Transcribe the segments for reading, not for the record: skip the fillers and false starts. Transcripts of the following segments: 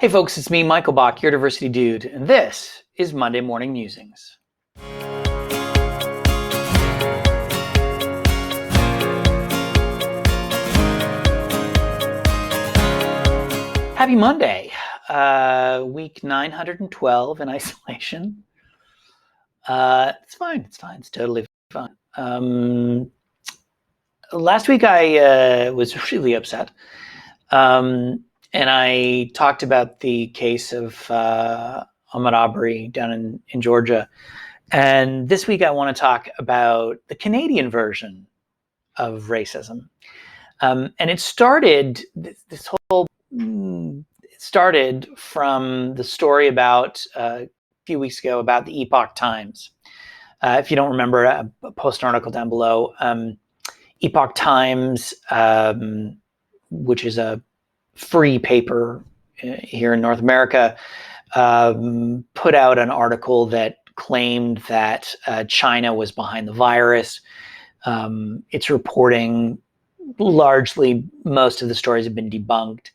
Hey folks, it's me, Michael Bach, your diversity dude, and this is Monday Morning Musings. Happy Monday, week 912 in isolation. It's fine, it's totally fine. Last week I was really upset. And I talked about the case of Ahmaud Arbery down in Georgia. And this week I want to talk about the Canadian version of racism. And it started, it started from the story about a few weeks ago about the Epoch Times. If you don't remember, I'll post an article down below. Epoch Times, which is a free paper here in North America, put out an article that claimed that China was behind the virus. It's reporting largely most of the stories have been debunked.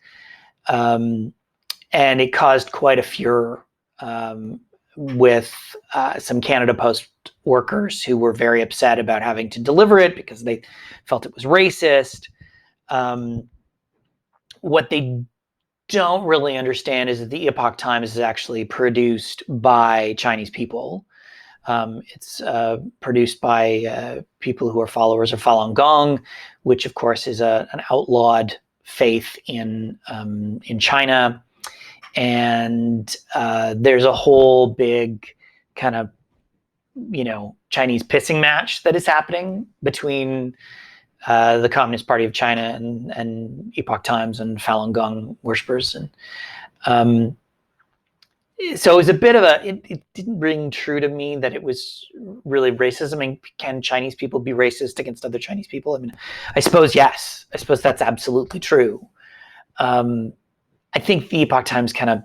And it caused quite a furor with some Canada Post workers who were very upset about having to deliver it because they felt it was racist. What they don't really understand is that the Epoch Times is actually produced by Chinese people. It's produced by people who are followers of Falun Gong, which of course is an outlawed faith in China. And there's a whole big kind of, Chinese pissing match that is happening between the Communist Party of China and Epoch Times and Falun Gong worshippers. And so it was a bit of it didn't ring true to me that it was really racism. I mean, can Chinese people be racist against other Chinese people? I mean, I suppose yes. I suppose that's absolutely true. I think the Epoch Times kind of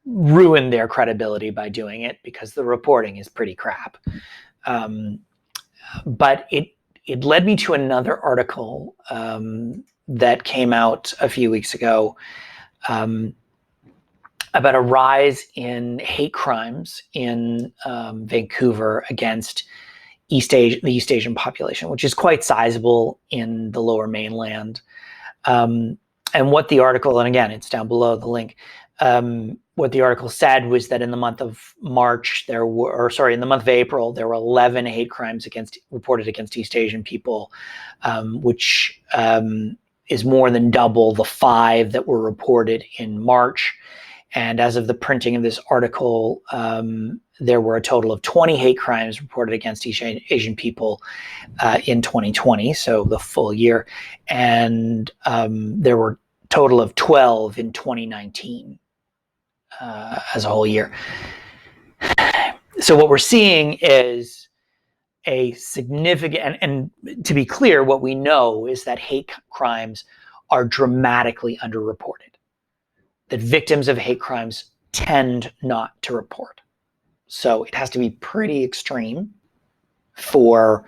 ruined their credibility by doing it because the reporting is pretty crap. But it led me to another article that came out a few weeks ago about a rise in hate crimes in Vancouver against the East Asian population, which is quite sizable in the Lower Mainland. And what the article, and again, it's down below the link, what the article said was that in the month of in the month of April, there were 11 hate crimes reported against East Asian people, which is more than double the 5 that were reported in March. And as of the printing of this article, there were a total of 20 hate crimes reported against East Asian people in 2020, so the full year. And there were a total of 12 in 2019. As a whole year. So what we're seeing is a significant, and to be clear, what we know is that hate crimes are dramatically underreported, that victims of hate crimes tend not to report. So it has to be pretty extreme for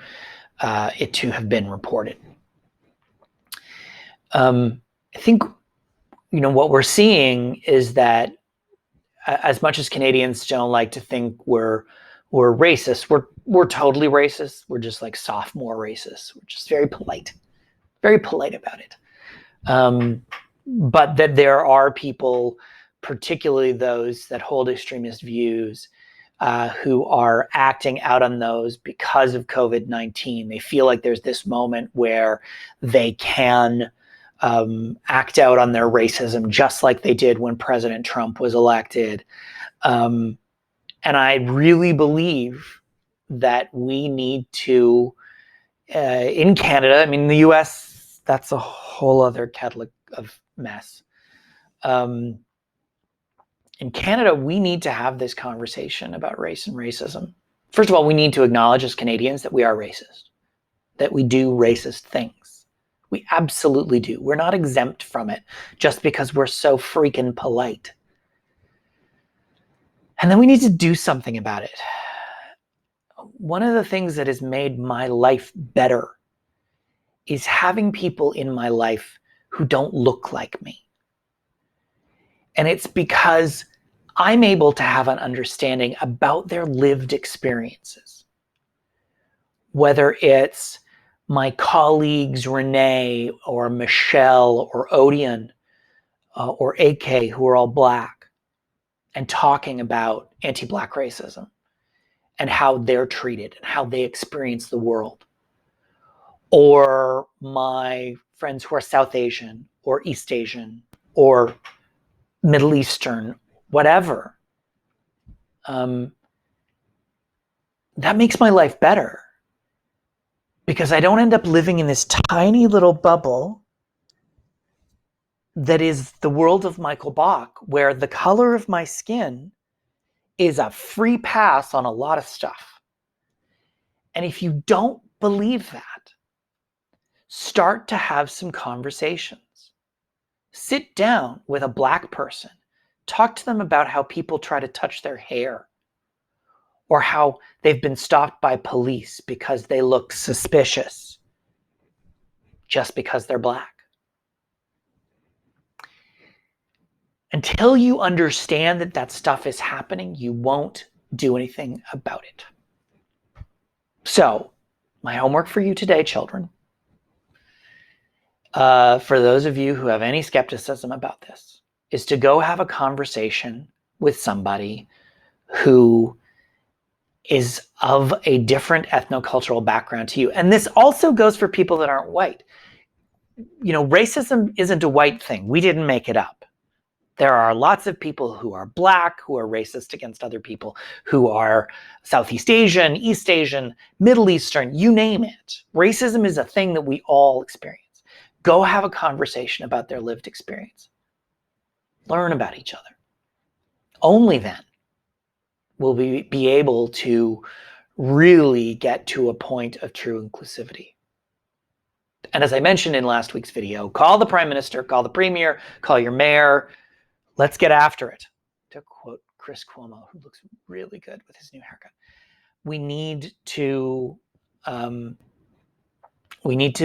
it to have been reported. I think, what we're seeing is that as much as Canadians don't like to think we're racist, we're totally racist. We're just like sophomore racist. We're just very polite about it. But that there are people, particularly those that hold extremist views, who are acting out on those because of COVID-19. They feel like there's this moment where they can act out on their racism just like they did when President Trump was elected. And I really believe that we need to, in Canada, I mean, the US, that's a whole other kettle of mess. In Canada, we need to have this conversation about race and racism. First of all, we need to acknowledge as Canadians that we are racist, that we do racist things. We absolutely do. We're not exempt from it just because we're so freaking polite. And then we need to do something about it. One of the things that has made my life better is having people in my life who don't look like me. And it's because I'm able to have an understanding about their lived experiences. Whether it's my colleagues, Renee or Michelle or Odion or AK, who are all Black, and talking about anti-Black racism and how they're treated and how they experience the world. Or my friends who are South Asian or East Asian or Middle Eastern, whatever. That makes my life better, because I don't end up living in this tiny little bubble that is the world of Michael Bach, where the color of my skin is a free pass on a lot of stuff. And if you don't believe that, start to have some conversations. Sit down with a Black person. Talk to them about how people try to touch their hair, or how they've been stopped by police because they look suspicious just because they're Black. Until you understand that that stuff is happening, you won't do anything about it. So, my homework for you today, children, for those of you who have any skepticism about this, is to go have a conversation with somebody who is of a different ethnocultural background to you. And this also goes for people that aren't white. You know, racism isn't a white thing. We didn't make it up. There are lots of people who are Black, who are racist against other people, who are Southeast Asian, East Asian, Middle Eastern, you name it. Racism is a thing that we all experience. Go have a conversation about their lived experience. Learn about each other. Only then will we be able to really get to a point of true inclusivity. And as I mentioned in last week's video, call the Prime Minister, call the Premier, call your mayor. Let's get after it. To quote Chris Cuomo, who looks really good with his new haircut. We need to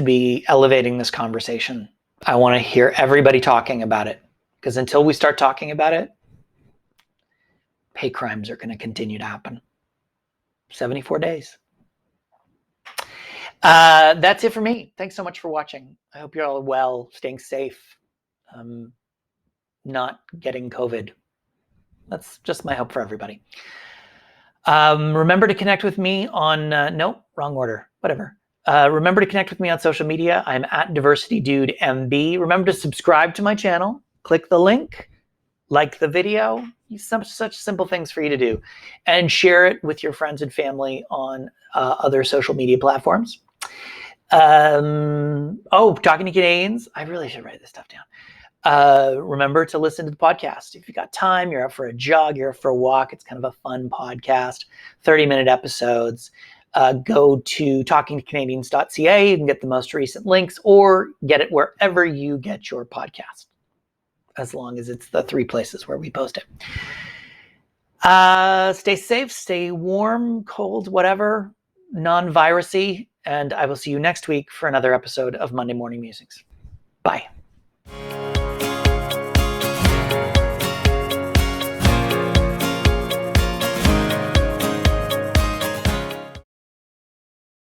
be elevating this conversation. I want to hear everybody talking about it, because until we start talking about it, hate crimes are going to continue to happen. 74 days. That's it for me. Thanks so much for watching. I hope you're all well, staying safe, not getting COVID. That's just my hope for everybody. Remember to connect with me on, no, wrong order, whatever. Remember to connect with me on social media. I'm at DiversityDudeMB. Remember to subscribe to my channel. Click the link, like the video. Such simple things for you to do. And share it with your friends and family on other social media platforms. Talking to Canadians. I really should write this stuff down. Remember to listen to the podcast. If you got time, you're up for a jog, you're up for a walk. It's kind of a fun podcast, 30-minute episodes. Go to talkingtocanadians.ca. You can get the most recent links, or get it wherever you get your podcast, as long as it's the 3 places where we post it. Stay safe, stay warm, cold, whatever, non-virusy, and I will see you next week for another episode of Monday Morning Musings. Bye.